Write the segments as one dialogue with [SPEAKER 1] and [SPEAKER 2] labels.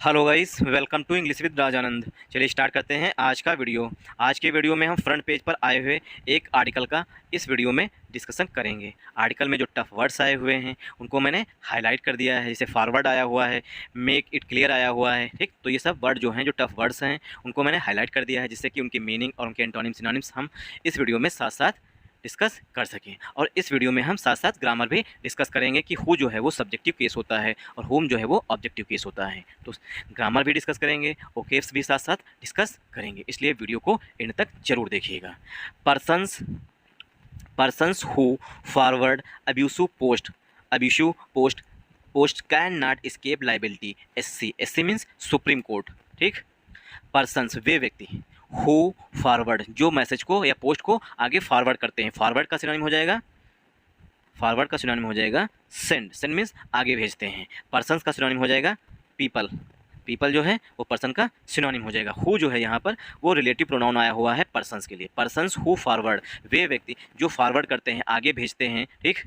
[SPEAKER 1] Hello guys, welcome to English with Rajanand. चलिए start करते हैं आज का वीडियो। आज के वीडियो में हम फ्रंट पेज पर आए हुए एक आर्टिकल का इस वीडियो में डिस्कशन करेंगे। आर्टिकल में जो टफ वर्ड्स आए हुए हैं उनको मैंने हाईलाइट कर दिया है, जैसे फॉरवर्ड आया हुआ है, मेक इट क्लियर आया हुआ है। ठीक, तो ये सब वर्ड जो हैं, जो टफ वर्ड्स हैं, उनको मैंने हाईलाइट कर दिया है, जिससे कि उनकी मीनिंग और उनके एंटोनिम सिनोनिम्स हम इस वीडियो में साथ साथ डिस्कस कर सकें। और इस वीडियो में हम साथ साथ ग्रामर भी डिस्कस करेंगे कि हु जो है वो सब्जेक्टिव केस होता है और होम जो है वो ऑब्जेक्टिव केस होता है। तो ग्रामर भी डिस्कस करेंगे, ओकेव्स भी साथ साथ डिस्कस करेंगे, इसलिए वीडियो को एंड तक जरूर देखिएगा। Persons persons who forward abusive post post can not escape liability. SC means supreme court. ठीक, पर्सन्स वे व्यक्ति, हु फॉरवर्ड जो मैसेज को या पोस्ट को आगे फॉरवर्ड करते हैं। फॉरवर्ड का सिनोनिम हो जाएगा सेंड। सेंड मीन्स आगे भेजते हैं। पर्सन्स का सिनोनिम हो जाएगा पीपल। पीपल जो है वो पर्सन का सिनोनिम हो जाएगा। हु जो है यहाँ पर वो रिलेटिव प्रोनाउन आया हुआ है पर्सन्स के लिए। पर्सन्स हु फॉरवर्ड, वे व्यक्ति जो फॉरवर्ड करते हैं, आगे भेजते हैं। ठीक,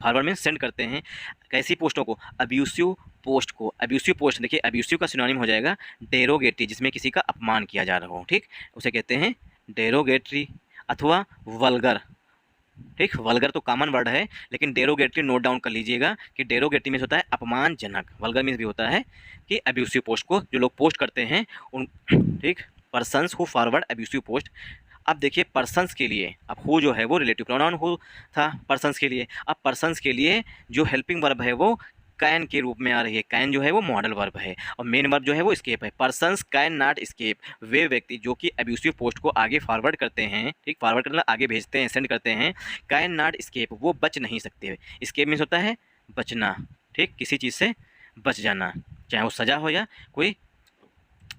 [SPEAKER 1] फॉरवर्ड मीन्स सेंड करते हैं। कैसी पोस्टों को? अब्यूसिव पोस्ट को। अब्यूसिव पोस्ट, देखिए अब्यूसिव का सिनोनिम हो जाएगा डेरोगेटरी, जिसमें किसी का अपमान किया जा रहा हो। ठीक, उसे कहते हैं डेरोगेटरी अथवा वल्गर। ठीक, वल्गर तो कॉमन वर्ड है, लेकिन डेरोगेटरी नोट डाउन कर लीजिएगा कि डेरोगेटरी मीन्स होता है अपमानजनक। वल्गर मीन्स भी होता है कि अब्यूसिव पोस्ट को जो लोग पोस्ट करते हैं उन। ठीक, persons who forward abusive post. अब देखिए पर्सन्स के लिए, अब हु जो है वो रिलेटिव प्रोनाउन हु था पर्सन्स के लिए। अब पर्सन्स के लिए जो हेल्पिंग वर्ब है वो कैन के रूप में आ रही है। कैन जो है वो मॉडल वर्ब है और मेन वर्ब जो है वो स्केप है। पर्सन्स कैन नॉट स्केप, वे व्यक्ति जो कि अब्यूसिव पोस्ट को आगे फॉरवर्ड करते हैं। ठीक, फॉरवर्ड करना आगे भेजते हैं, सेंड करते हैं। कैन नॉट स्केप, वो बच नहीं सकते। स्केप मीन्स होता है बचना। ठीक, किसी चीज़ से बच जाना, चाहे वो सजा हो या कोई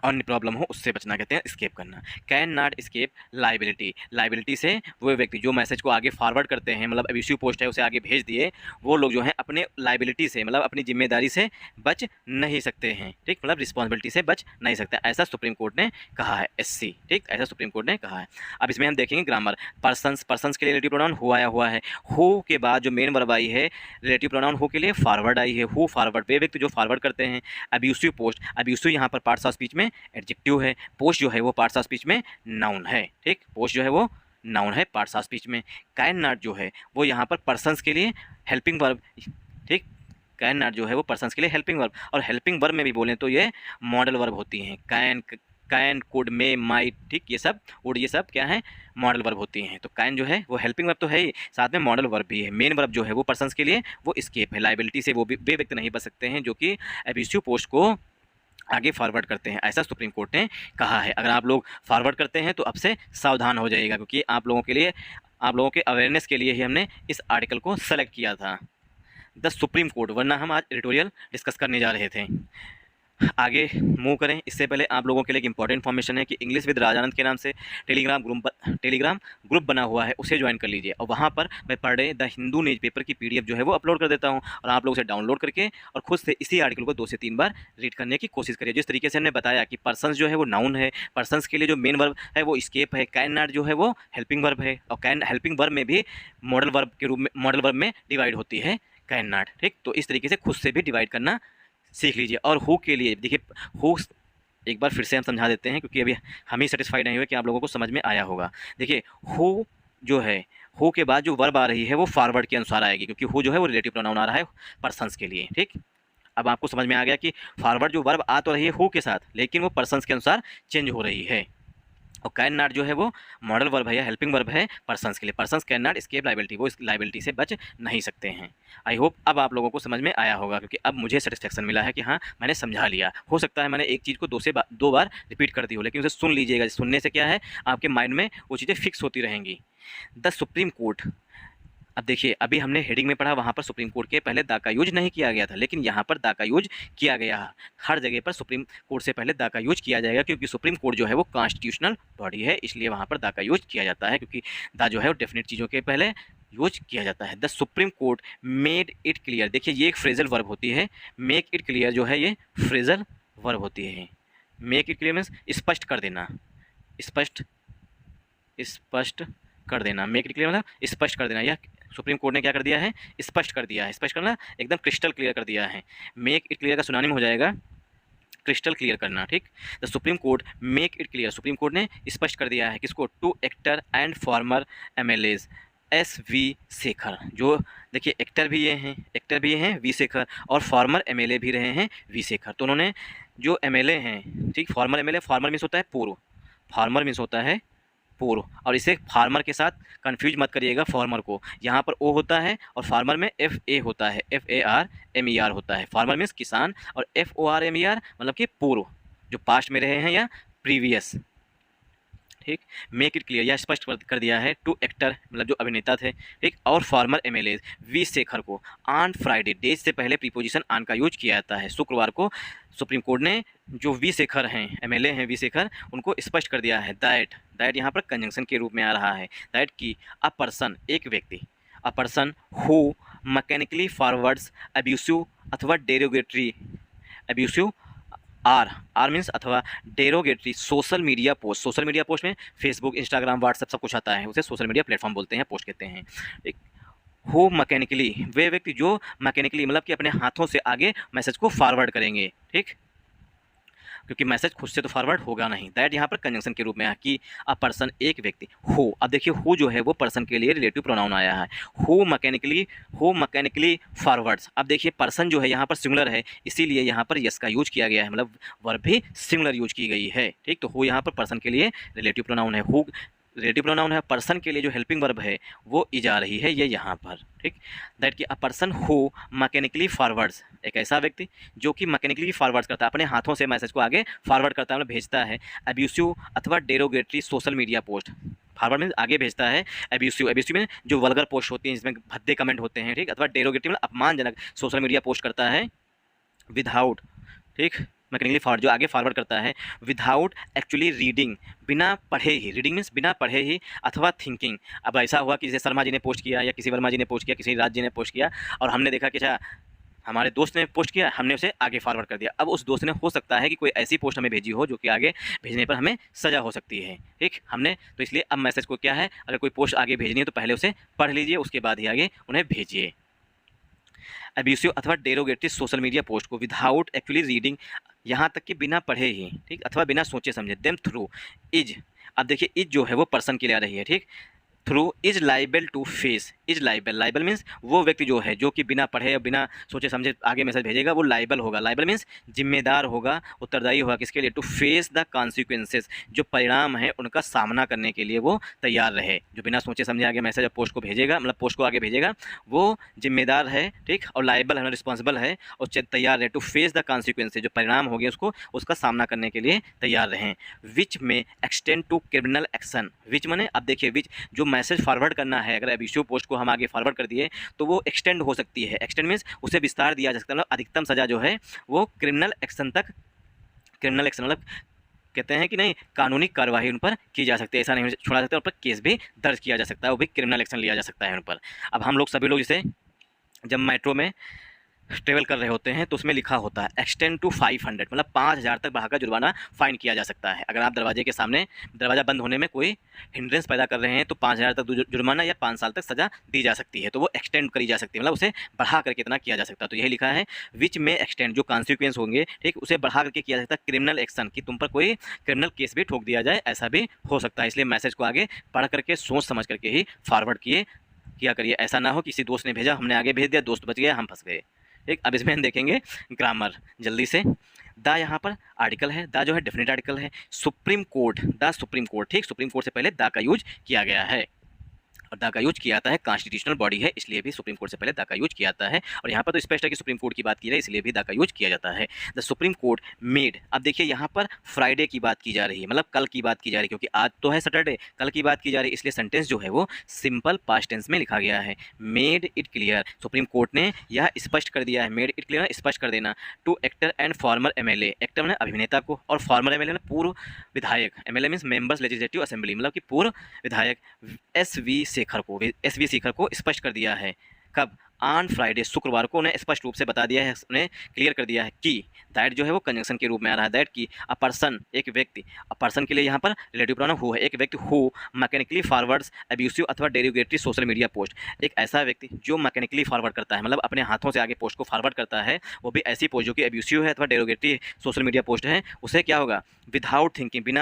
[SPEAKER 1] अन्य प्रॉब्लम हो, उससे बचना कहते हैं स्केप करना। Cannot escape liability. Liability से वो व्यक्ति जो मैसेज को आगे फॉरवर्ड करते हैं, मतलब अब्यूसिव पोस्ट है उसे आगे भेज दिए, वो लोग जो हैं अपने लाइबिलिटी से, मतलब अपनी जिम्मेदारी से बच नहीं सकते हैं। ठीक, मतलब रिस्पॉन्सिबिलिटी से बच नहीं सकते, ऐसा सुप्रीम कोर्ट ने कहा है। एससी। ठीक, ऐसा सुप्रीम कोर्ट ने कहा है। अब इसमें हम देखेंगे ग्रामर। पर्सन्स के लिए रिलेटिव प्रोनाउन हु आया हुआ है। हु के बाद जो मेन वर्ब आई है रिलेटिव प्रोनाउन हु के लिए फॉरवर्ड आई है। हु फॉरवर्ड, वे व्यक्ति जो फॉरवर्ड करते हैं। अब्यूसिव पोस्ट, अब्यूसिव यहाँ पर पार्ट्स ऑफ स्पीच में एडजेक्टिव है। पोस्ट जो है वो पार्ट्स ऑफ स्पीच में नाउन है। ठीक, पोस्ट जो है वो नाउन है पार्ट्स ऑफ स्पीच में। कैन नॉट जो है वो यहाँ पर पर्सन्स के लिए हेल्पिंग वर्ब। ठीक, कैन नॉट जो है वो पर्सन्स के लिए हेल्पिंग वर्ब, और हेल्पिंग वर्ब में भी बोलें तो ये मॉडल वर्ब होती हैं। Can could may might. ठीक, ये सब वुड, ये सब क्या है? मॉडल वर्ब होती हैं। तो कैन जो है वो हेल्पिंग वर्ब तो है ही, साथ में मॉडल वर्ब भी है। मेन वर्ब जो है वो पर्सन्स के लिए वो स्केप है। लाइबिलिटी से वो भी वे व्यक्ति नहीं बच सकते हैं जो कि एब्यूसिव पोस्ट को आगे फॉरवर्ड करते हैं, ऐसा सुप्रीम कोर्ट ने कहा है। अगर आप लोग फॉरवर्ड करते हैं तो अब से सावधान हो जाइएगा, क्योंकि आप लोगों के लिए, आप लोगों के अवेयरनेस के लिए ही हमने इस आर्टिकल को सेलेक्ट किया था, द सुप्रीम कोर्ट, वरना हम आज एडिटोरियल डिस्कस करने जा रहे थे। आगे मूव करें इससे पहले आप लोगों के लिए एक इंपॉर्टेंट इन्फॉर्मेशन है कि इंग्लिश विद राजानंद के नाम से टेलीग्राम ग्रुप बना हुआ है, उसे ज्वाइन कर लीजिए। और वहाँ पर मैं per day the Hindu newspaper की पीडीएफ जो है वो अपलोड कर देता हूँ, और आप लोग उसे डाउनलोड करके और खुद से इसी आर्टिकल को 2 से 3 बार रीड करने की कोशिश करिए। जिस तरीके से हमने बताया कि पर्सन्स जो है वो नाउन है, पर्सन्स के लिए जो मेन वर्ब है वो स्केप है, कैन नॉट जो है वो हेल्पिंग वर्ब है, और कैन हेल्पिंग वर्ब में भी मॉडल वर्ब के रूप में, मॉडल वर्ब में डिवाइड होती है कैन नॉट। ठीक, तो इस तरीके से खुद से भी डिवाइड करना सीख लीजिए। और हु के लिए देखिए, हु एक बार फिर से हम समझा देते हैं, क्योंकि अभी हम ही सेटिस्फाइड नहीं हुए कि आप लोगों को समझ में आया होगा। देखिए हु जो है, हु के बाद जो वर्ब आ रही है वो फॉरवर्ड के अनुसार आएगी, क्योंकि हु जो है वो रिलेटिव प्रोनाउन आ रहा है पर्सन्स के लिए। ठीक, अब आपको समझ में आ गया कि फॉरवर्ड जो वर्ब आ तो रही है हु के साथ, लेकिन वो पर्सन्स के अनुसार चेंज हो रही है। और कैन नॉट जो है वो मॉडल वर्ब है या हेल्पिंग वर्ब है पर्सन्स के लिए। Persons can not escape liability, वो इस लाइबिलिटी से बच नहीं सकते हैं। आई होप अब आप लोगों को समझ में आया होगा, क्योंकि अब मुझे सेटिस्फेक्शन मिला है कि हाँ मैंने समझा लिया। हो सकता है मैंने एक चीज़ को 2 बार रिपीट कर दी हो, लेकिन उसे सुन लीजिएगा। सुनने से क्या है, आपके माइंड में वो चीज़ें फिक्स होती रहेंगी। The supreme court. अब देखिए अभी हमने हेडिंग में पढ़ा, वहाँ पर सुप्रीम कोर्ट के पहले दा का यूज नहीं किया गया था, लेकिन यहाँ पर दा का यूज किया गया है। हर जगह पर सुप्रीम कोर्ट से पहले दा का यूज किया जाएगा, क्योंकि सुप्रीम कोर्ट जो है वो कॉन्स्टिट्यूशनल बॉडी है, इसलिए वहाँ पर दा का यूज किया जाता है, क्योंकि दा जो है वो डेफिनेट चीज़ों के पहले यूज किया जाता है। The supreme court made it clear. देखिए ये एक फ्रेजल वर्ब होती है। मेक इट क्लियर जो है ये फ्रेजल वर्ब होती है। मेक इट क्लियर मीन्स स्पष्ट कर देना, स्पष्ट स्पष्ट कर देना। मेक इट क्लियर मतलब स्पष्ट कर देना। यह सुप्रीम कोर्ट ने क्या कर दिया है, स्पष्ट कर दिया है। स्पष्ट करना, एकदम क्रिस्टल क्लियर कर दिया है। मेक इट क्लियर का सिनोनिम हो जाएगा क्रिस्टल क्लियर करना, ठीक। The supreme court make it clear, supreme court ने स्पष्ट कर दिया है किसको, to actor and former MLAs S V Shekhar, जो देखिए एक्टर भी ये हैं वी शेखर, और फॉर्मर एमएलए भी रहे हैं वी शेखर। तो उन्होंने जो एमएलए हैं, ठीक, फॉर्मर एमएलए, फॉर्मर मीन्स होता है पूर्व, फार्मर मीन्स होता है पूर्व, और इसे फार्मर के साथ कंफ्यूज मत करिएगा, फार्मर को, यहाँ पर ओ होता है और फार्मर में एफ ए होता है, FARMER होता है। फार्मर मीन्स किसान, और FORMER मतलब कि पूर्व, जो पास्ट में रहे हैं या प्रीवियस, ठीक। मेक इट क्लियर, यह स्पष्ट कर दिया है टू एक्टर मतलब जो अभिनेता थे, ठीक, और फॉर्मर एमएलए वी शेखर को ऑन फ्राइडे, डेज से पहले प्रीपोजिशन ऑन का यूज किया जाता है। शुक्रवार को सुप्रीम कोर्ट ने जो वी शेखर हैं, एमएलए हैं वी शेखर, उनको स्पष्ट कर दिया है दैट यहाँ पर कंजंक्शन के रूप में आ रहा है, दैट की अ पर्सन, एक व्यक्ति, a person who mechanically forwards abusive अथवा डेरोगेटरी, अब्यूसिव आर मीन्स अथवा डेरोगेटरी सोशल मीडिया पोस्ट में फेसबुक, इंस्टाग्राम, व्हाट्सएप सब कुछ आता है, उसे सोशल मीडिया प्लेटफॉर्म बोलते हैं, पोस्ट कहते हैं, ठीक। हो मैकेनिकली, वे व्यक्ति जो मैकेनिकली मतलब कि अपने हाथों से आगे मैसेज को फॉरवर्ड करेंगे, ठीक, क्योंकि मैसेज खुद से तो फॉरवर्ड होगा नहीं। दैट यहाँ पर कंजंक्शन के रूप में है कि अ पर्सन, एक व्यक्ति, हो, अब देखिए हो जो है वो पर्सन के लिए रिलेटिव प्रोनाउन आया है, हो मैकेनिकली फॉरवर्ड्स। अब देखिए पर्सन जो है यहाँ पर सिंगुलर है, इसीलिए यहाँ पर यस का यूज किया गया है, मतलब वर्ब भी सिंगुलर यूज की गई है, ठीक। तो हो यहाँ पर पर्सन के लिए रिलेटिव प्रोनाउन है, हो रिलेटिव प्रोनाउन है, पर्सन के लिए जो हेल्पिंग वर्ब है वो ई जा रही है ये यहाँ पर, ठीक। दैट कि a person who mechanically forwards, एक ऐसा व्यक्ति जो कि मैकेनिकली फॉरवर्ड करता है, अपने हाथों से मैसेज को आगे फॉरवर्ड करता है, मतलब भेजता है, अब्यूसिव अथवा derogatory social media post, forward में आगे भेजता है, एब्यूसिव में जो वल्गर पोस्ट होती हैं जिसमें भद्दे कमेंट होते हैं, ठीक, अथवा डेरोगेटरी मतलब अपमानजनक सोशल मीडिया पोस्ट करता है विदाउट, ठीक, मैकेनिकली फॉरवर्ड जो आगे फॉरवर्ड करता है विदाउट एक्चुअली रीडिंग, बिना पढ़े ही, रीडिंग मीन्स बिना पढ़े ही, अथवा थिंकिंग। अब ऐसा हुआ कि जैसे शर्मा जी ने पोस्ट किया या किसी वर्मा जी ने पोस्ट किया, किसी राज जी ने पोस्ट किया, और हमने देखा कि अच्छा हमारे दोस्त ने पोस्ट किया, हमने उसे आगे फॉरवर्ड कर दिया। अब उस दोस्त ने हो सकता है कि कोई ऐसी पोस्ट हमें भेजी हो जो कि आगे भेजने पर हमें सज़ा हो सकती है, ठीक। हमने तो इसलिए अब मैसेज को क्या है, अगर कोई पोस्ट आगे भेजनी है तो पहले उसे पढ़ लीजिए, उसके बाद ही आगे उन्हें भेजिए। अब्यूसिव अथवा डेरोगेटरी सोशल मीडिया पोस्ट को विदाउट एक्चुअली रीडिंग, यहाँ तक कि बिना पढ़े ही, ठीक, अथवा बिना सोचे समझे, देम थ्रू इज, अब देखिए इज जो है वो पर्सन के लिए आ रही है, ठीक, through is liable to face, is liable means वो व्यक्ति जो है जो कि बिना पढ़े या बिना सोचे समझे आगे मैसेज भेजेगा वो लाइबल होगा, लाइबल मीन्स जिम्मेदार होगा, उत्तरदायी होगा, किसके लिए, टू फेस द कॉन्सिक्वेंसेस, जो परिणाम है उनका सामना करने के लिए वो तैयार रहे। जो बिना सोचे समझे आगे मैसेज या पोस्ट को भेजेगा, मतलब पोस्ट को आगे भेजेगा, वो जिम्मेदार है, ठीक, और लाइबल है, रिस्पॉन्सिबल है, और तैयार है टू फेस द कॉन्सिक्वेंसेस, जो परिणाम होंगे उसका सामना करने के लिए तैयार रहें। विच में एक्सटेंड टू क्रिमिनल एक्शन, विच माने, अब देखिए विच जो मैसेज फॉरवर्ड करना है, अगर अब्यूसिव पोस्ट को हम आगे फॉरवर्ड कर दिए तो वो एक्सटेंड हो सकती है, एक्सटेंड मीन्स उसे विस्तार दिया जा सकता है, मतलब अधिकतम सज़ा जो है वो क्रिमिनल एक्शन तक, क्रिमिनल एक्शन मतलब कहते हैं कि नहीं कानूनी कार्रवाई उन पर की जा सकती है, ऐसा नहीं छोड़ा सकता, उन पर केस भी दर्ज किया जा सकता है, वो भी क्रिमिनल एक्शन लिया जा सकता है उन पर। अब हम लोग सभी लोग जैसे जब मेट्रो में ट्रेवल कर रहे होते हैं तो उसमें लिखा होता है एक्सटेंड टू 500, मतलब 5000 तक बढ़ाकर जुर्माना फाइन किया जा सकता है। अगर आप दरवाजे के सामने दरवाज़ा बंद होने में कोई हिंड्रेंस पैदा कर रहे हैं तो 5000 तक जुर्माना या 5 साल तक सज़ा दी जा सकती है, तो वो एक्सटेंड करी जा सकती है, मतलब उसे बढ़ा करके इतना किया जा सकता है। तो यही लिखा है विच में एक्सटेंड, जो कॉन्सिक्वेंस होंगे, ठीक, उसे बढ़ा करके किया जा सकता है क्रिमिनल एक्शन, कि तुम पर कोई क्रिमिनल केस भी ठोक दिया जाए, ऐसा भी हो सकता है। इसलिए मैसेज को आगे पढ़ करके सोच समझ करके ही फॉरवर्ड किया करिए, ऐसा ना हो किसी दोस्त ने भेजा, हमने आगे भेज दिया, दोस्त बच गया, हम फंस गए, ठीक। अब इसमें हम देखेंगे ग्रामर जल्दी से। द यहाँ पर आर्टिकल है, द जो है डेफिनेट आर्टिकल है, supreme court, the supreme court, ठीक, सुप्रीम कोर्ट से पहले द का यूज किया गया है, और द का यूज किया जाता है, कॉन्स्टिट्यूशनल बॉडी है इसलिए भी सुप्रीम कोर्ट से पहले द का यूज किया जाता है, और यहाँ पर तो स्पष्ट है कि सुप्रीम कोर्ट की बात की जाए इसलिए भी द का यूज किया जाता है। द सुप्रीम कोर्ट मेड, अब देखिए यहाँ पर फ्राइडे की बात की जा रही है, मतलब कल की बात की जा रही है, क्योंकि आज तो है सैटरडे, कल की बात की जा रही है, इसलिए सेंटेंस जो है वो सिंपल पास्ट टेंस में लिखा गया है। Made it clear, supreme court ने यह स्पष्ट कर दिया है, मेड इट क्लियर स्पष्ट कर देना, to actor and former MLA, actor ने अभिनेता को, और फॉर्मर एमएलए ने पूर्व विधायक, MLA means members legislative assembly, मतलब कि पूर्व विधायक एस वी शेखर को स्पष्ट कर दिया है, कब, ऑन फ्राइडे, शुक्रवार को उन्हें स्पष्ट रूप से बता दिया है, उन्हें क्लियर कर दिया है कि दैट जो है वो कंजंक्शन के रूप में आ रहा है, दैट की अ पर्सन, एक व्यक्ति, अ पर्सन के लिए यहाँ पर रिलेटिव प्रोनाउन हु है, एक व्यक्ति हु मैकेनिकली फॉरवर्ड्स एब्यूसिव अथवा डेरिवेटरी सोशल मीडिया पोस्ट, एक ऐसा व्यक्ति जो मैकेनिकली फॉरवर्ड करता है, मतलब अपने हाथों से आगे पोस्ट को फॉरवर्ड करता है, वो भी ऐसी पोस्ट जो कि एब्यूसिव है अथवा डेरिवेटरी सोशल मीडिया पोस्ट है, उसे क्या होगा, without thinking,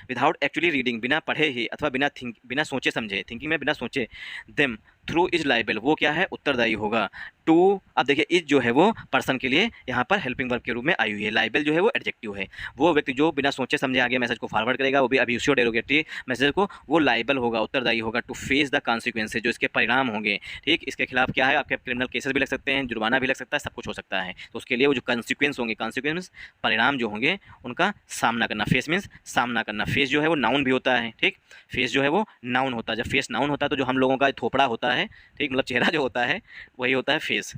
[SPEAKER 1] without actually reading, बिना पढ़े ही अथवा बिना सोचे समझे, थिंकिंग में बिना सोचे, देम थ्रू इज लाइबल, वो क्या है, उत्तरदायी होगा टू। अब देखिए इज जो है वो पर्सन के लिए यहाँ पर हेल्पिंग वर्ब के रूप में आई हुई है, लाइबल जो है वो एडजेक्टिव है, वो व्यक्ति जो बिना सोचे समझे आगे मैसेज को फॉरवर्ड करेगा, वो भी अब्यूसिव डेरोगेटरी मैसेज को, वो लाइबल होगा, उत्तरदायी होगा टू फेस द कॉन्सिक्वेंसेज, जो इसके परिणाम होंगे, ठीक, इसके खिलाफ क्या है, आपके क्रिमिनल केसेस भी लग सकते हैं, जुर्माना भी लग सकता है, सब कुछ हो सकता है, तो उसके लिए वो जो कॉन्सिक्वेंस होंगे, कॉन्सिक्वेंस परिणाम जो होंगे उनका सामना करना, फेस मीन्स सामना करना, फेस जो है वो नाउन भी होता है, ठीक, फेस जो है वो नाउन होता है, जब फेस नाउन होता है तो जो हम लोगों का थोपड़ा होता है, ठीक, मतलब चेहरा जो होता है वही होता है फेस,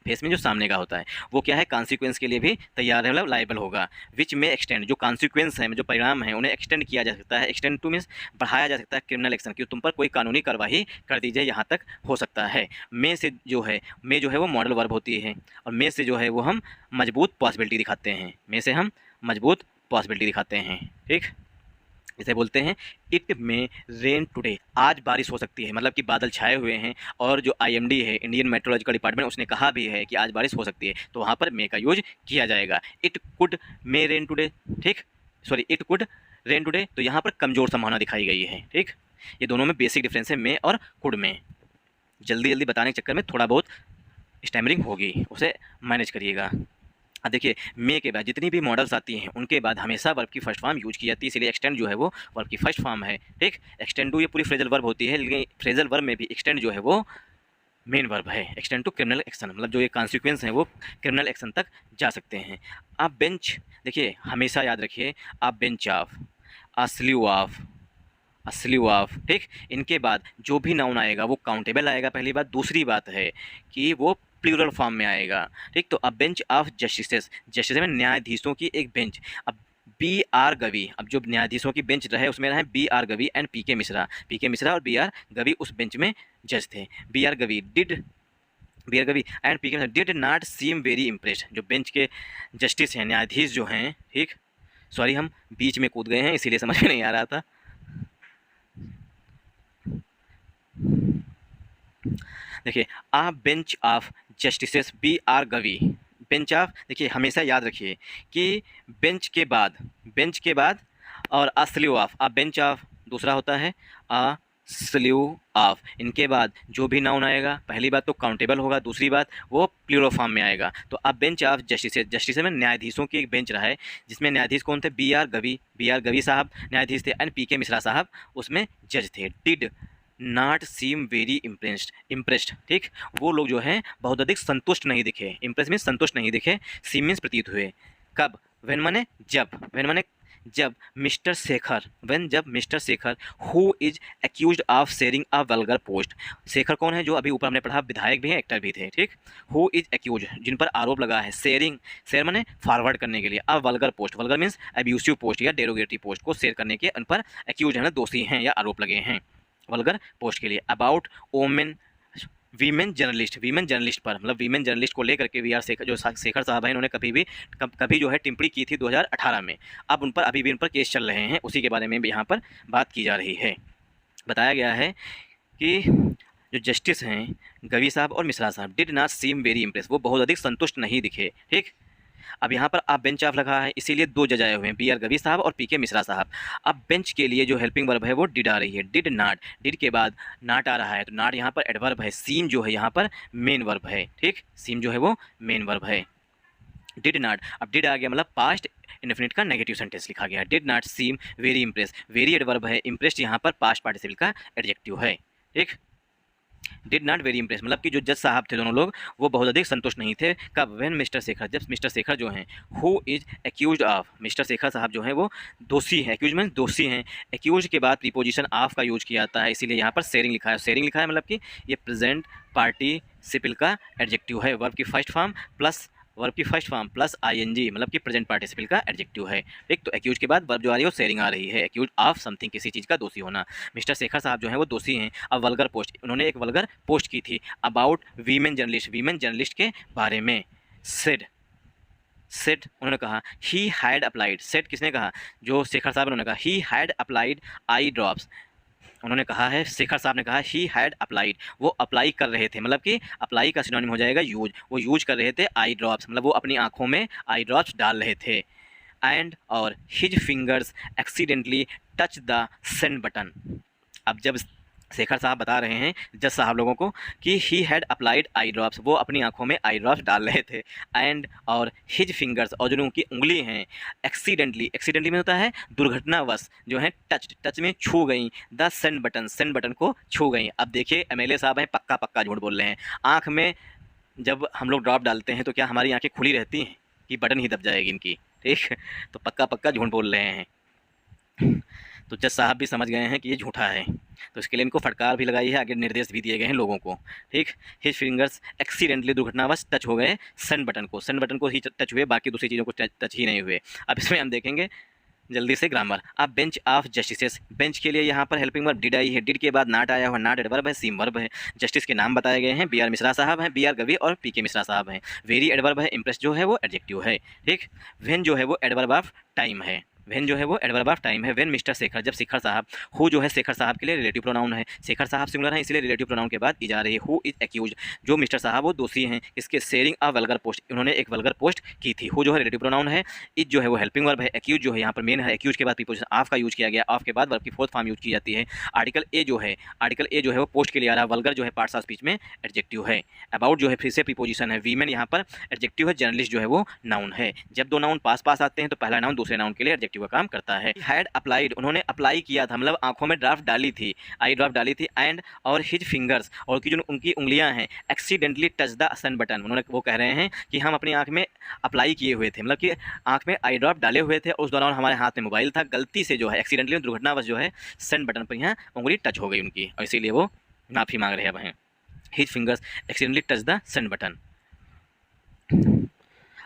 [SPEAKER 1] फेस में जो सामने का होता है वो क्या है, कॉन्सिक्वेंस के लिए भी तैयार है, मतलब लाइबल होगा, विच में एक्सटेंड, जो कॉन्सिक्वेंस है, जो परिणाम है उन्हें एक्सटेंड किया जा सकता है, एक्सटेंड टू मीन्स बढ़ाया जा सकता है, क्रिमिनल एक्शन की तुम पर कोई कानूनी कार्रवाई कर दी जाए, यहाँ तक हो सकता है। में से जो है वो मॉडल वर्ब होती है, और में से जो है वो हम मजबूत पॉसिबिलिटी दिखाते हैं, में से हम मजबूत पॉसिबिलिटी दिखाते हैं, ठीक, इसे बोलते हैं इट में रेन टुडे, आज बारिश हो सकती है, मतलब कि बादल छाए हुए हैं, और जो IMD है, इंडियन मेट्रोलॉजिकल डिपार्टमेंट, उसने कहा भी है कि आज बारिश हो सकती है, तो वहाँ पर मे का यूज किया जाएगा, it could may rain today, ठीक, sorry it could rain today, तो यहाँ पर कमज़ोर संभावना दिखाई गई है, ठीक, ये दोनों में बेसिक डिफरेंस है मे और कुड में, जल्दी जल्दी बताने के चक्कर में थोड़ा बहुत स्टैमरिंग होगी, उसे मैनेज करिएगा। अब देखिए मे के बाद जितनी भी मॉडल्स आती हैं उनके बाद हमेशा वर्ब की फर्स्ट फॉर्म यूज की जाती है, इसलिए एक्सटेंड जो है वो वर्ब की फर्स्ट फॉर्म है, ठीक, एक्सटेंड टू ये पूरी फ्रेजल वर्ब होती है, लेकिन फ्रेजल वर्ब में भी एक्सटेंड जो है वो मेन वर्ब है, एक्सटेंड टू क्रिमिनल एक्शन, मतलब जो ये कॉन्सिक्वेंस है वो क्रिमिनल एक्शन तक जा सकते हैं। आप बेंच, देखिए हमेशा याद रखिए, आप bench of, a sleeve of, a sleeve of, ठीक, इनके बाद जो भी नाउन आएगा वो काउंटेबल आएगा, पहली बात, दूसरी बात है कि वो प्लूरल फॉर्म में आएगा, ठीक, तो अब बेंच ऑफ जस्टिसेस, जस्टिस में न्यायाधीशों की एक बेंच, अब BR गवी, अब जो न्यायाधीशों की बेंच रहे उसमें रहे BR Gavi and PK Mishra, PK Mishra और BR गवी उस बेंच में जज थे, BR Gavi and PK Mishra did not seem very impressed, जो बेंच के जस्टिस हैं, न्यायाधीश जो हैं, ठीक, सॉरी हम बीच में कूद गए हैं इसीलिए समझ में नहीं आ रहा था, देखिए a bench of justices BR Gavai, bench of, देखिए हमेशा याद रखिए कि बेंच के बाद और a sleeve of, a bench of दूसरा होता है, अ स्लीव ऑफ, इनके बाद जो भी नाउन आएगा पहली बात तो काउंटेबल होगा, दूसरी बात वो प्लूरल फॉर्म में आएगा, तो अब बेंच ऑफ जस्टिसेस, जस्टिस में न्यायाधीशों की एक बेंच रहा है जिसमें न्यायाधीश कौन थे, BR गवी साहब न्यायाधीश थे एंड PK मिश्रा साहब उसमें जज थे, did not seem very impressed, ठीक, वो लोग जो हैं बहुत अधिक संतुष्ट नहीं दिखे, इम्प्रेस मीन्स संतुष्ट नहीं दिखे, सीम मीन्स प्रतीत हुए, कब, व्हेन माने जब mister Shekhar who is accused of sharing a vulgar post, Shekhar कौन है, जो अभी ऊपर हमने पढ़ा विधायक भी हैं, एक्टर भी थे, ठीक, हु इज एक्यूज, जिन पर आरोप लगा है, शेयर माने फॉरवर्ड करने के लिए, a vulgar post, vulgar means abusive post या डेरोगेटरी पोस्ट को शेयर करने के उन पर एक्यूज है ना, दोषी हैं या आरोप लगे हैं वल्गर पोस्ट के लिए, अबाउट वीमेन जर्नलिस्ट पर, मतलब वीमेन जर्नलिस्ट को लेकर के VR शेखर, जो शेखर साहब हैं, इन्होंने कभी जो है टिप्पणी की थी 2018 में, अब उन पर अभी भी उन पर केस चल रहे हैं, उसी के बारे में भी यहाँ पर बात की जा रही है, बताया गया है कि जो जस्टिस हैं गवी साहब और मिश्रा साहब did not seem very impress, वो बहुत अधिक संतुष्ट नहीं दिखे, ठीक, अब यहाँ पर आप बेंच ऑफ लगा है इसीलिए दो जज आए हुए हैं, BR गवी साहब और PK मिश्रा साहब, अब बेंच के लिए जो हेल्पिंग वर्ब है वो डिड आ रही है, डिड नॉट, डिड के बाद नॉट आ रहा है, तो नॉट यहाँ पर एडवर्ब है, सीम जो है यहाँ पर मेन वर्ब है, ठीक, सीम जो है वो मेन वर्ब है, डिड नॉट, अब डिड आ गया मतलब पास्ट इंडेफिनिट का नेगेटिव सेंटेंस लिखा गया, did not seem very impress, very adverb है, इम्प्रेस्ड यहाँ पर पास्ट पार्टिसिपल का एडजेक्टिव है, ठीक, डिड नॉट वेरी इम्प्रेस, मतलब कि जो जज साहब थे दोनों लोग वो बहुत अधिक संतुष्ट नहीं थे, कब, व्हेन मिस्टर शेखर, जब मिस्टर शेखर जो हैं who is accused of, mister Shekhar साहब जो हैं वो दोषी हैं, एक्यूज मीन्स दोषी हैं, एक्यूज के बाद प्रीपोजिशन ऑफ का यूज किया जाता है, इसीलिए यहाँ पर शेयरिंग लिखा है, मतलब कि ये प्रेजेंट पार्टिसिपल का एडजेक्टिव है, वर्ब की फर्स्ट फॉर्म प्लस वर्ब की फर्स्ट फॉर्म प्लस आईएनजी मतलब कि प्रेजेंट पार्टिसिपल का एडजेक्टिव है। ठीक, तो एक्यूज के बाद वर्ब जो आ रही है वो शेयरिंग आ रही है, एक्यूज ऑफ समथिंग, किसी चीज़ का दोषी होना। मिस्टर शेखर साहब जो है वो दोषी हैं। अब वल्गर पोस्ट, उन्होंने एक वल्गर पोस्ट की थी अबाउट वीमेन जर्नलिस्ट के बारे में। सेड उन्होंने कहा ही हैड अप्लाइड, सेड किसने कहा, जो शेखर साहब उन्होंने कहा he had applied eye drops, उन्होंने कहा है, शेखर साहब ने कहा ही हैड अप्लाइड, वो अप्लाई कर रहे थे, मतलब कि अप्लाई का सिनोनिम हो जाएगा यूज, वो यूज कर रहे थे आई ड्रॉप्स, मतलब वो अपनी आंखों में आई ड्रॉप्स डाल रहे थे। एंड और his fingers accidentally touch the send button. अब जब शेखर साहब बता रहे हैं जज साहब लोगों को कि he had applied eye drops, वो अपनी आंखों में आई ड्रॉप्स डाल रहे थे। एंड और हिज फिंगर्स, और जो उनकी उंगली हैं, एक्सीडेंटली में होता है दुर्घटनावश, जो है टच में छू गई द सेंड बटन को छू गई। अब देखिए एमएलए साहब हैं, पक्का झूठ बोल रहे हैं। आँख में जब हम लोग ड्रॉप डालते हैं तो क्या हमारी आँखें खुली रहती हैं कि बटन ही दब जाएगी इनकी? ठीक, तो पक्का झूठ बोल रहे हैं। तो जज साहब भी समझ गए हैं कि ये झूठा है, तो इसके लिए इनको फटकार भी लगाई है, आगे निर्देश भी दिए गए हैं लोगों को। ठीक, हिज फिंगर्स एक्सीडेंटली दुर्घटनावश टच हो गए सेंड बटन को ही टच हुए, बाकी दूसरी चीज़ों को टच ही नहीं हुए। अब इसमें हम देखेंगे जल्दी से ग्रामर। अब बेंच ऑफ जस्टिसेस, बेंच के लिए यहाँ पर हेल्पिंग वर्ब डिड आई है, डिड के बाद नॉट आया हुआ, नॉट एडवर्ब है, सीम वर्ब है। जस्टिस के नाम बताए गए हैं, बी आर मिश्रा साहब हैं, बी आर गवी और पी के मिश्रा साहब हैं। वेरी एडवर्ब है, इम्प्रेस जो है वो एडजेक्टिव है। ठीक, व्हेन जो है वो एडवर्ब ऑफ टाइम है, व्हेन जो है वो एडवर्ब ऑफ टाइम है। व्हेन मिस्टर शेखर, जब शेखर साहब, हु जो है शेखर साहब के लिए रिलेटिव प्रोनाउन है, शेखर साहब सिंगुलर है इसलिए रिलेटिव प्रोनाउन के बाद ई जा रही है। हु इज एक्यूज, जो मिस्टर साहब वो दोषी हैं, इसके शेयरिंग अ वल्गर पोस्ट, उन्होंने एक वल्गर पोस्ट की थी। हु जो है रिलेटिव प्रोनाउन है, इज जो है वो हेल्पिंग वर्ब है, एक्यूज जो है यहाँ पर मेन है, एक्यूज के बाद प्रीपोजिशन ऑफ का यूज किया गया, ऑफ के बाद वर्ब की फोर्थ फॉर्म यूज की जाती है। आर्टिकल ए जो है वो पोस्ट के लिए आ रहा है, वल्गर जो है पार्ट्स ऑफ स्पीच में एडजेक्टिव है। अबाउट जो है फिर से प्रीपोजिशन है, वीमेन यहाँ पर एडजेक्टिव है, जर्नलिस्ट जो है वो नाउन है। जब दो नाउन पास आते हैं तो पहला नाउन दूसरे नाउन के लिए एडजेक्टिव का काम करता है। हैड अप्लाइड, उन्होंने अप्लाई किया था, मतलब आंखों में ड्राफ्ट डाली थी, आई ड्राफ्ट डाली थी। एंड और हिज फिंगर्स, और की जो उनकी उंगलियां हैं, accidentally touch the send button, उन्होंने वो कह रहे हैं कि हम अपनी आंख में अप्लाई किए हुए थे, मतलब कि आंख में आई ड्रॉप डाले हुए थे, उस दौरान हमारे हाथ में मोबाइल था, गलती से जो है एक्सीडेंटली दुर्घटनावश जो है सेंड बटन पर यहाँ उंगली टच हो गई उनकी, और इसीलिए वो माफ़ी मांग रहे हैं। His fingers accidentally touch the send button.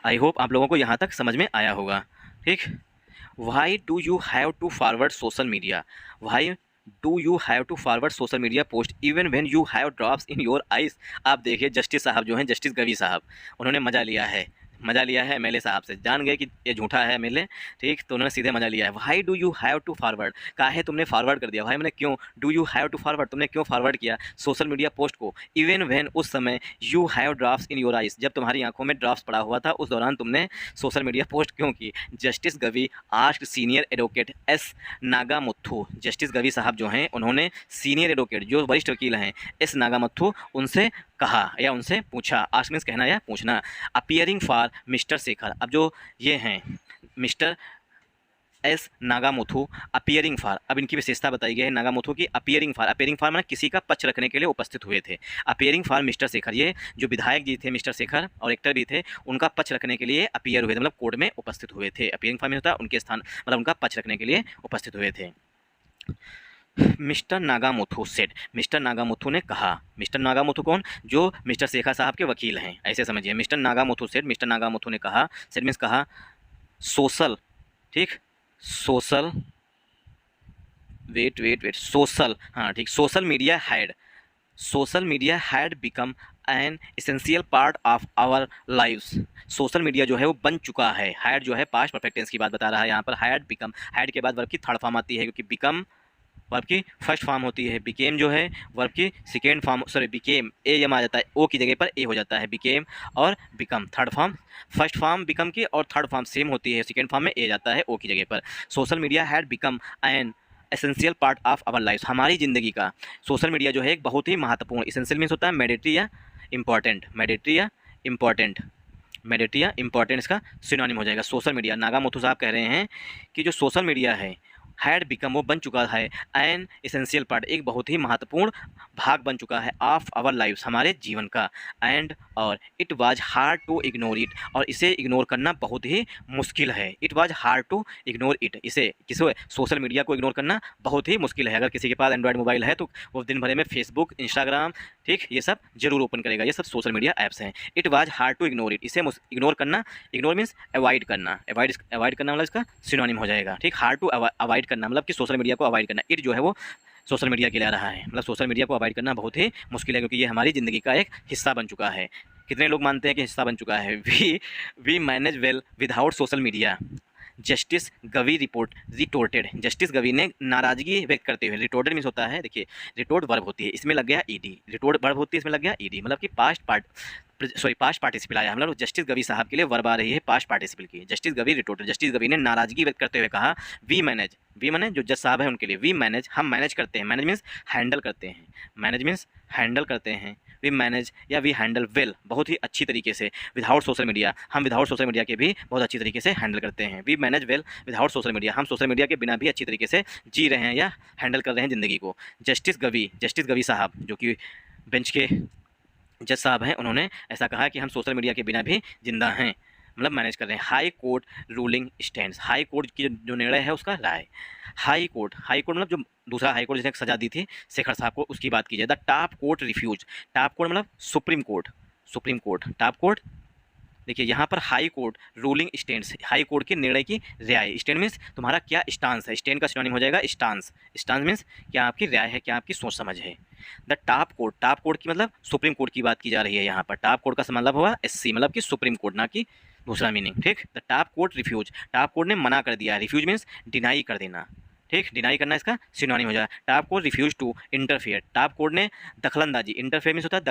[SPEAKER 1] I hope आप लोगों को यहाँ तक समझ में आया होगा। ठीक, Why do you have to forward social media? Why do you have to forward social media post even when you have drops in your eyes? आप देखिए जस्टिस साहब जो हैं, जस्टिस गवी साहब, उन्होंने मज़ा लिया है एमएलए साहब से, जान गए कि ये झूठा है एमएलए। ठीक, तो उन्होंने सीधे मजा लिया है। Why do you have to forward, काहे तुमने फॉरवर्ड कर दिया भाई, मैंने क्यों, do you have to forward, तुमने क्यों फॉरवर्ड किया सोशल मीडिया पोस्ट को, इवन व्हेन, उस समय, you have drafts in your eyes, जब तुम्हारी आंखों में ड्राफ्ट्स पड़ा हुआ था उस दौरान तुमने सोशल मीडिया पोस्ट क्यों की। Justice Gavai asked senior advocate S Nagamuthu, justice Gavai साहब जो हैं उन्होंने सीनियर एडवोकेट जो वरिष्ठ वकील हैं एस नागामुथु, उनसे कहा या उनसे पूछा, आस्क मीन्स कहना या पूछना, अपियरिंग फॉर मिस्टर शेखर। अब जो ये हैं मिस्टर एस नागामुथु अपियरिंग फॉर, अब इनकी विशेषता बताई गई है नागामुथु की, अपियरिंग फॉर माने किसी का पक्ष रखने के लिए उपस्थित हुए थे। अपियरिंग फॉर मिस्टर शेखर, ये जो विधायक जी थे मिस्टर शेखर और एक्टर भी थे, उनका पक्ष रखने के लिए अपियर हुए थे, मतलब कोर्ट में उपस्थित हुए थे। अपियरिंग फॉर में होता है उनके स्थान, मतलब उनका पक्ष रखने के लिए उपस्थित हुए थे। Mister Nagamuthu said, mister Nagamuthu ने कहा, मिस्टर नागामुथु कौन, जो मिस्टर शेखर साहब के वकील हैं, ऐसे समझिए। Mister Nagamuthu said, mister Nagamuthu ने कहा, सेड मीन्स कहा, सोशल, ठीक, सोशल, वेट सोशल, हाँ ठीक, social media had become an essential part of our lives, social media जो है वो बन चुका है। हैड जो है पास्ट परफेक्ट टेंस की बात बता रहा है यहाँ पर, हैड बिकम, हैड के बाद वर्ब की थर्ड फॉर्म आती है, क्योंकि बिकम वर्ब की फर्स्ट फॉर्म होती है, बिकेम जो है वर्ब की second form, sorry became a जमा आ जाता है, ओ की जगह पर ए हो जाता है, बिकेम और become third form, first form become की और थर्ड फॉर्म सेम होती है, सेकेंड फॉर्म में ए जाता है ओ की जगह पर। Social media had become an essential part of our life, हमारी ज़िंदगी का सोशल मीडिया जो है एक बहुत ही महत्वपूर्ण, एसेंशियल मीन्स होता है मैंडेटरी या इंपॉर्टेंट, मैंडेटरी या इंपॉर्टेंट इसका सिनोनिम हो जाएगा सोशल मीडिया। नागामुथु साहब कह रहे हैं कि जो सोशल मीडिया है हैड बिकम वो बन चुका है एन एसेंशियल पार्ट एक बहुत ही महत्वपूर्ण भाग बन चुका है ऑफ आवर लाइफ्स हमारे जीवन का एंड और it was hard to ignore it और इसे इग्नोर करना बहुत ही मुश्किल है। It was hard to ignore it इसे किसी सोशल मीडिया को इग्नोर करना बहुत ही मुश्किल है। अगर किसी के पास एंड्रॉयड मोबाइल है तो वो दिन भर में फेसबुक इंस्टाग्राम ठीक ये सब जरूर ओपन करेगा, ये सब सोशल मीडिया ऐप्स हैं। It was hard to ignore it इसे इग्नोर करना, इग्नोर मीन्स अवॉइड करना, अवॉइड करना मतलब इसका सिनोनिम हो जाएगा ठीक। हार्ड टू अवॉइड करना मतलब कि सोशल मीडिया को अवॉइड करना, इट जो है वो सोशल मीडिया के लिए आ रहा है मतलब सोशल मीडिया को अवॉइड करना बहुत ही मुश्किल है क्योंकि ये हमारी ज़िंदगी का एक हिस्सा बन चुका है। कितने लोग मानते हैं कि हिस्सा बन चुका है। We manage well without social media justice Gavai retorted justice Gavai ने नाराजगी व्यक्त करते हुए, रिटोर्टेड मीन्स होता है देखिए रिटोर्ट वर्ब होती है इसमें लग गया ईडी, रिटोर्ट वर्ब होती है इसमें लग गया ईडी मतलब कि पास्ट पार्टिसिपल आया मतलब जस्टिस गवी साहब के लिए वर्ब आ रही है पास्ट पार्टिसिपल की। Justice Gavai retorted justice Gavai ने नाराजगी व्यक्त करते हुए कहा वी मैनेज जो जज साहब है उनके लिए वी मैनेज हम मैनेज करते हैं, मैनेज मीन्स हैंडल करते हैं, मैनेज मीन्स हैंडल करते हैं, वी मैनेज या वी हैंडल वेल बहुत ही अच्छी तरीके से विदाउट सोशल मीडिया, हम विदाउट सोशल मीडिया के भी बहुत अच्छी तरीके से हैंडल करते हैं। We manage well without social media हम सोशल मीडिया के बिना भी अच्छी तरीके से जी रहे हैं या हैंडल कर रहे हैं ज़िंदगी को। जस्टिस गवी साहब जो कि बेंच के जज साहब हैं उन्होंने ऐसा कहा कि हम सोशल मीडिया के बिना भी जिंदा हैं मतलब मैनेज कर रहे हैं। High court ruling stands high court की जो निर्णय है उसका राय, हाई कोर्ट मतलब जो दूसरा हाई कोर्ट जिसने सजा दी थी शेखर साहब को उसकी बात की जाए। The top court refuse, top court मतलब सुप्रीम कोर्ट टॉप कोर्ट देखिए यहाँ पर high court ruling stands high court के निर्णय की राय, स्टैंड मीन्स तुम्हारा क्या स्टांस है, स्टैंड का सिनोनिम हो जाएगा स्टांस मीन्स क्या आपकी राय है, क्या आपकी सोच समझ है। द टॉप कोर्ट की मतलब सुप्रीम कोर्ट की बात की जा रही है यहाँ पर। टॉप कोर्ट का मतलब हुआ एससी मतलब कि सुप्रीम कोर्ट ना कि दूसरा मीनिंग ठीक। The top court refuse top court ने मना कर दिया, रिफ्यूज मीन्स डिनाई कर देना ठीक, डिनाई करना इसका सिनोनिम हो जाएगा। Top court refuse to interfere top court ने दखलंदाजी, इंटरफेयर मीन्स होता है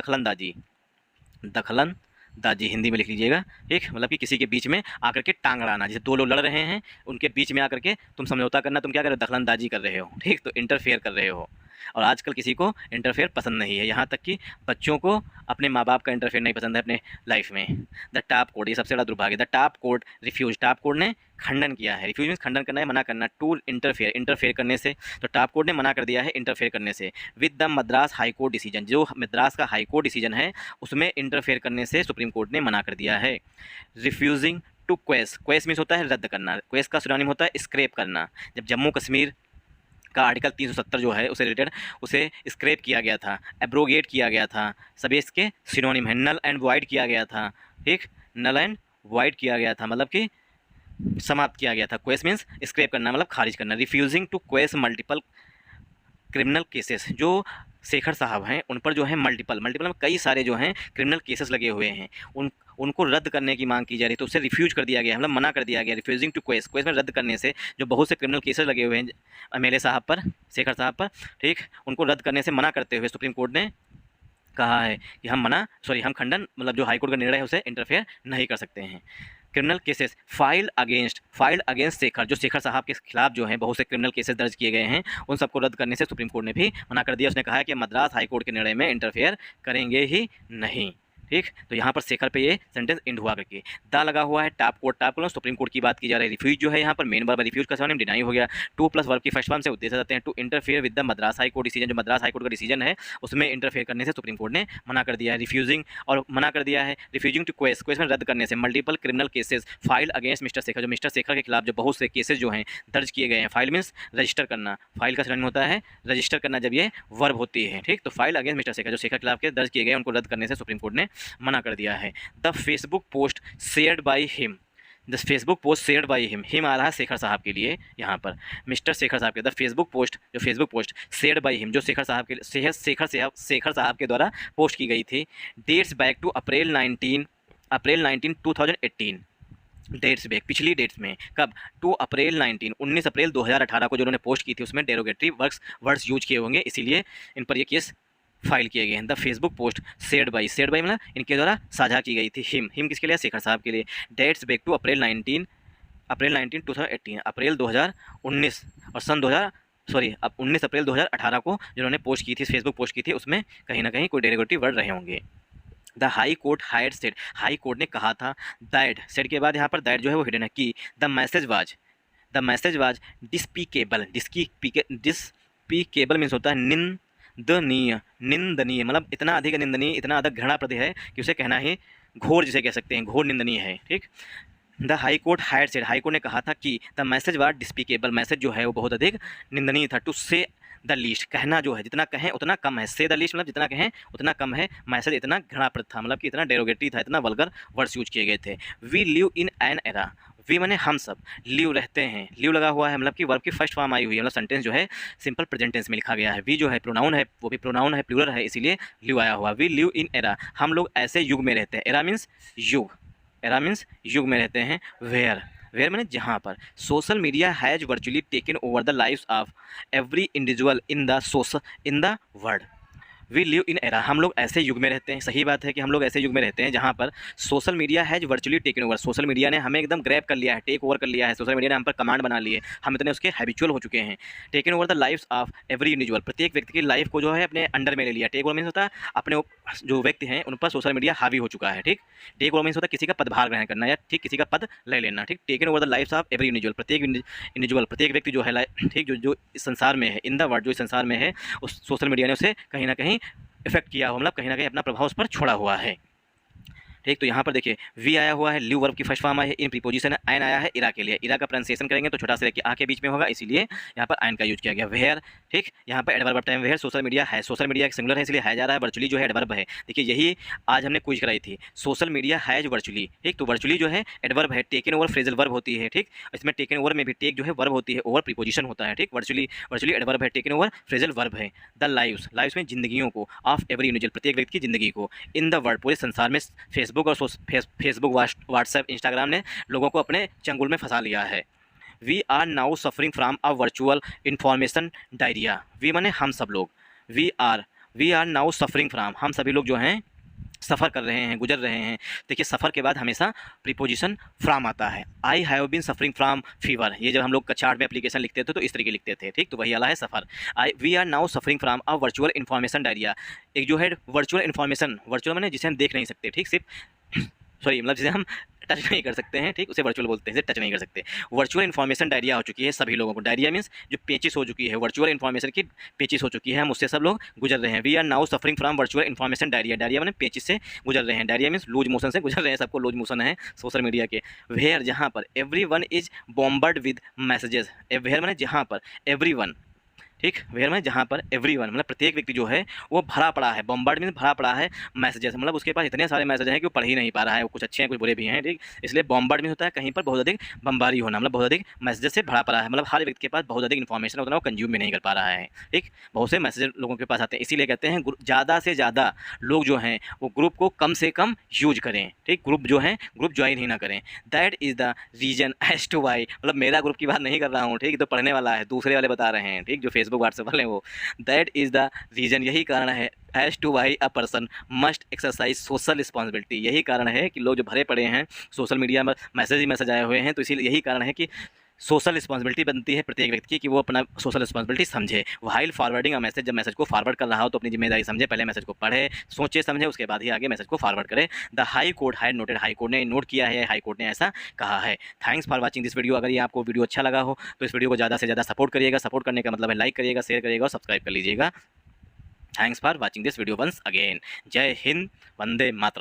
[SPEAKER 1] दखलंदाजी हिंदी में लिख लीजिएगा ठीक, मतलब कि किसी के बीच में आकर के टांग अड़ाना, जैसे दो लोग लड़ रहे हैं उनके बीच में आकर के तुम समझौता करना, तुम क्या कर रहे हो दखलंदाजी कर रहे हो ठीक, तो इंटरफेयर कर रहे हो। और आजकल किसी को इंटरफेयर पसंद नहीं है, यहाँ तक कि बच्चों को अपने माँ बाप का इंटरफेयर नहीं पसंद है अपने लाइफ में। द टॉप कोर्ट ये सबसे बड़ा दुर्भाग्य, the top court refuse top court ने खंडन किया है, रिफ्यूज मीन्स खंडन करना है मना करना, टू इंटरफेयर करने से, तो टॉप कोर्ट ने मना कर दिया है इंटरफेयर करने से। With the Madras high court decision जो मद्रास का हाई कोर्ट डिसीजन है उसमें इंटरफेयर करने से सुप्रीम कोर्ट ने मना कर दिया है। रिफ्यूजिंग टू क्वेस मीन्स होता है रद्द करना, क्वेस का सिनोनिम होता है स्क्रैप करना। जब जम्मू कश्मीर का आर्टिकल 370 जो है उसे रिलेटेड उसे स्क्रैप किया गया था, एब्रोगेट किया गया था, सभी इसके सिनोनिम है। नल एंड वाइड किया गया था ठीक, नल एंड वाइड किया गया था मतलब कि समाप्त किया गया था। क्वेस मीन्स स्क्रैप करना मतलब खारिज करना। Refusing to quash multiple criminal cases जो शेखर साहब हैं उन पर जो है मल्टीपल में कई सारे जो हैं क्रिमिनल केसेस लगे हुए हैं उनको रद्द करने की मांग की जा रही है, तो उसे रिफ्यूज कर दिया गया मतलब मना कर दिया गया। रिफ्यूजिंग टू क्वेस में रद्द करने से जो बहुत से क्रिमिनल केसेस लगे हुए हैं एमएलए साहब पर, शेखर साहब पर ठीक, उनको रद्द करने से मना करते हुए सुप्रीम कोर्ट ने कहा है कि हम खंडन मतलब जो हाईकोर्ट का निर्णय है उसे इंटरफेयर नहीं कर सकते हैं। Criminal cases file against Shekhar जो शेखर साहब के खिलाफ जो हैं बहुत से क्रिमिनल केसेस दर्ज किए गए हैं उन सबको रद्द करने से सुप्रीम कोर्ट ने भी मना कर दिया। उसने कहा है कि मद्रास हाई कोर्ट के निर्णय में इंटरफेयर करेंगे ही नहीं ठीक, तो यहाँ पर शेखर पे ये सेंटेंस एंड हुआ करके दा लगा हुआ है। टॉप कोर्ट सुप्रीम कोर्ट की बात की जा रही है। रिफ्यूज जो है यहाँ पर मेन वर्ब, रिफ्यूज का सिनोनिम डिनाई हो गया। टू प्लस वर्ब की फर्स्ट फॉर्म से उद्देश्य जाते हैं to interfere with the Madras high court decision जो मद्रास हाई कोर्ट का डिसीजन है उसमें इंटरफेयर करने से सुप्रीम कोर्ट ने मना कर दिया है। रिफ्यूजिंग और मना कर दिया है। रिफ्यूजिंग टू क्वेस में रद्द करने से multiple criminal cases file against mister Shekhar जो मिस्टर शेखर के खिलाफ जो बहुत से केसेस जो हैं दर्ज किए गए हैं। फाइल मीन्स रजिस्टर करना, फाइल का सिनोनिम होता है रजिस्टर करना जब ये वर्ब होती है ठीक, तो फाइल अगेंस्ट मिस्टर शेखर जो शेखर के खिलाफ के दर्ज किए गए उनको रद्द करने से सुप्रीम कोर्ट ने मना कर दिया है। The Facebook post shared by him him आ रहा है शेखर साहब के लिए, यहाँ पर मिस्टर शेखर साहब के the Facebook post shared by him जो शेखर साहब के द्वारा पोस्ट की गई थी। Dates back to April 19 2018 dates back पिछली डेट्स में कब टू अप्रैल 19 अप्रैल 2018 को जो उन्होंने पोस्ट की थी उसमें डेरोगेटरी वर्ड्स यूज किए होंगे इसीलिए इन पर ये केस फाइल किए गए हैं। The Facebook post shared by मतलब इनके द्वारा साझा की गई थी। हिम किसके लिए, शेखर साहब के लिए। डेट्स बैक टू अप्रैल 19 2018 अप्रैल 2019 और सन 19 अप्रैल 2018 को जिन्होंने पोस्ट की थी फेसबुक पोस्ट की थी उसमें कहीं ना कहीं कोई डेरोगेटिव वर्ड रहे होंगे। The high court hide said ने कहा था दैट, सेड के बाद यहाँ पर दैट जो है वो हिडन है कि the the message was despicable. Despicable means होता है निंदनीय, निंदनीय मतलब इतना अधिक निंदनीय, इतना अधिक घृणाप्रद है कि उसे कहना ही घोर जिसे कह सकते हैं, घोर निंदनीय है। ठीक, the high court higher said, high court ने कहा था कि the message was despicable, message जो है वो बहुत अधिक निंदनीय था। टू से द लीस्ट, कहना जो है जितना कहें उतना कम है। से द लीस्ट मतलब जितना कहें उतना कम है। मैसेज इतना घृणाप्रद था, मतलब कि इतना डेरोगेटरी था, इतना वल्गर वर्ड्स यूज किए गए थे। We live in an era, we माने हम सब, लिव रहते हैं, लिव लगा हुआ है मतलब कि वर्ब की फर्स्ट फॉर्म आई हुई है, मतलब सेंटेंस जो है सिंपल प्रेजेंट टेंस में लिखा गया है। वी जो है प्रोनाउन है, वो भी प्रोनाउन है, प्लूरल है, इसीलिए लिव आया हुआ। वी लिव इन एरा, हम लोग ऐसे युग में रहते हैं। एरा मीन्स युग, एरा मीन्स युग में रहते हैं। वेयर, वेयर मैंने जहाँ पर social media has virtually taken over the lives of every individual in the world. We live in era, हम लोग ऐसे युग में रहते हैं, सही बात है कि हम लोग ऐसे युग में रहते हैं जहाँ पर social media has virtually taken over, social media ने हमें एकदम ग्रैब कर लिया है, टेक ओवर कर लिया है, सोशल मीडिया ने हम पर कमांड बना लिए, हम इतने उसके हैबिचुअल हो चुके हैं। Taken over the lives of every individual, प्रत्येक व्यक्ति की लाइफ को जो है अपने अंडर में ले लिया। टेक ओवर मीन्स होता है अपने जो व्यक्ति हैं उन पर सोशल मीडिया हावी हो चुका है। ठीक, टेक ओवर मीन्स होता है किसी का पदभार ग्रहण करना या ठीक किसी का पद ले लेना। ठीक, taken over the lives of every individual, प्रत्येक इंडिविजुअल, प्रत्येक व्यक्ति जो है ठीक जो इस संसार में है, इन द वर्ल्ड जो इस संसार में है, उस सोशल मीडिया ने उसे कहीं ना कहीं इफेक्ट किया हो, मतलब कहीं ना कहीं अपना प्रभाव उस पर छोड़ा हुआ है। ठीक, तो यहाँ पर देखिए वी आया हुआ है, लिव वर्ब की फर्स्ट फॉर्म आई है, इन प्रीपोजिशन एन आया है इरा के लिए। इरा का प्रोनाउंसिएशन करेंगे तो छोटा से लेके आ के बीच में होगा, इसीलिए यहाँ पर एन का यूज किया गया। वेयर, ठीक, यहाँ पर adverb time where, social media है, सोशल मीडिया एक सिंगुलर है इसलिए है जा रहा है, वर्चुअली जो है एडवर्ब है। देखिए यही आज हमने क्विज कराई थी, सोशल मीडिया हैज वर्चुअली। ठीक, तो वर्चुअली जो है एडवर्ब है, टेकन ओवर फ्रेजल वर्ब होती है। ठीक, इसमें टेकन ओवर में भी टेक जो है वर्ब होती है, ओवर प्रीपोजिशन होता है। ठीक, वर्चुअली वर्चुअली एडवर्ब है, टेकन ओवर फ्रेजल वर्ब है। द लाइव्स, लाइव्स में जिंदगियों को, ऑफ एवरी इंडिविजुअल, प्रत्येक व्यक्ति की जिंदगी को, इन द वर्ल्ड, पूरे संसार में। फेसबुक और फेसबुक, व्हाट्सएप, इंस्टाग्राम ने लोगों को अपने चंगुल में फंसा लिया है। We are now suffering from a virtual information diarrhoea, we माने हम सब लोग, we are now suffering from, हम सभी लोग जो हैं सफ़र कर रहे हैं, गुजर रहे हैं। देखिए सफ़र के बाद हमेशा प्रीपोजिशन फ्रॉम आता है। I have been suffering from fever, ये जब हम लोग चार्ट में एप्लीकेशन लिखते थे तो इस तरीके लिखते थे। ठीक, तो वही वाला है सफ़र। We are now suffering from a virtual information diarrhoea, एक जो है वर्चुअल इन्फॉर्मेशन, वर्चुअल माने जिसे हम देख नहीं सकते। ठीक, सिर्फ सॉरी मतलब जिसे हम टच नहीं कर सकते हैं। ठीक, उसे वर्चुअल बोलते हैं, टच नहीं कर सकते। वर्चुअल इन्फॉर्मेशन डायरिया हो चुकी है सभी लोगों को, डायरिया मीन्स जो पेचिस हो चुकी है, वर्चुअल इन्फॉर्मेशन की पेचिस हो चुकी है, हम उससे सब लोग गुजर रहे हैं। We are now suffering from virtual information diarrhoea, diarrhoea मैंने पेचिस से गुजर रहे हैं, डायरिया मीन्स लूज मोशन से गुजर रहे हैं, सबको लूज मोशन है सोशल मीडिया के। वेयर, जहाँ पर everyone is bombarded with messages, where मैंने जहाँ पर एवरी वन, ठीक, वेयर में जहाँ पर एवरीवन मतलब प्रत्येक व्यक्ति जो है वो भरा पड़ा है, बॉम्बार्ड में भरा पड़ा है मैसेजेस, मतलब उसके पास इतने सारे मैसेज हैं कि वो पढ़ ही नहीं पा रहा है, वो कुछ अच्छे हैं कुछ बुरे भी हैं। ठीक, इसलिए बॉम्बार्ड में होता है कहीं पर बहुत अधिक बम्बारी होना, मतलब बहुत अधिक मैसेजेस से भरा पड़ा है, मतलब हर व्यक्ति के पास बहुत अधिक इन्फॉर्मेशन उतना वो कंज्यूम भी नहीं कर पा रहा है। ठीक, बहुत से मैसेज लोगों के पास आते हैं, इसीलिए कहते हैं ज़्यादा से ज़्यादा लोग जो हैं वो ग्रुप को कम से कम यूज करें। ठीक, ग्रुप जो है ग्रुप ज्वाइन ही ना करें। That is the reason as to why, मतलब मेरा ग्रुप की बात नहीं कर रहा हूँ। ठीक, तो पढ़ने वाला है, दूसरे वाले बता रहे हैं। ठीक, जो फेसबुक व्हाट्सएप वाले वो, दैट इज़ द रीज़न, यही कारण है, as to why a person must exercise social responsibility, यही कारण है कि लोग जो भरे पड़े हैं सोशल मीडिया में, मैसेज ही मैसेज आए हुए हैं, तो इसीलिए यही कारण है कि सोशल रिस्पॉन्सिबिलिटी बनती है प्रत्येक व्यक्ति की कि वो अपना सोशल रिस्पॉन्सिबिलिटी समझे। व्हाइल फॉरवर्डिंग अ मैसेज, जब मैसेज को फॉरवर्ड कर रहा हो तो अपनी जिम्मेदारी समझे, पहले मैसेज को पढ़े, सोचे समझे, उसके बाद ही आगे मैसेज को फॉरवर्ड करे। The high court had noted, high court ने नोट किया है, हाई कोर्ट ने ऐसा कहा है। Thanks for watching this video, अगर ये आपको वीडियो अच्छा लगा हो तो इस वीडियो को ज़्यादा से ज़्यादा सपोर्ट करिएगा। सपोर्ट करने का मतलब है लाइक करिएगा, शेयर करिएगा और सब्सक्राइब कर लीजिएगा। Thanks for watching this video once again. जय हिंद, वंदे मातरम।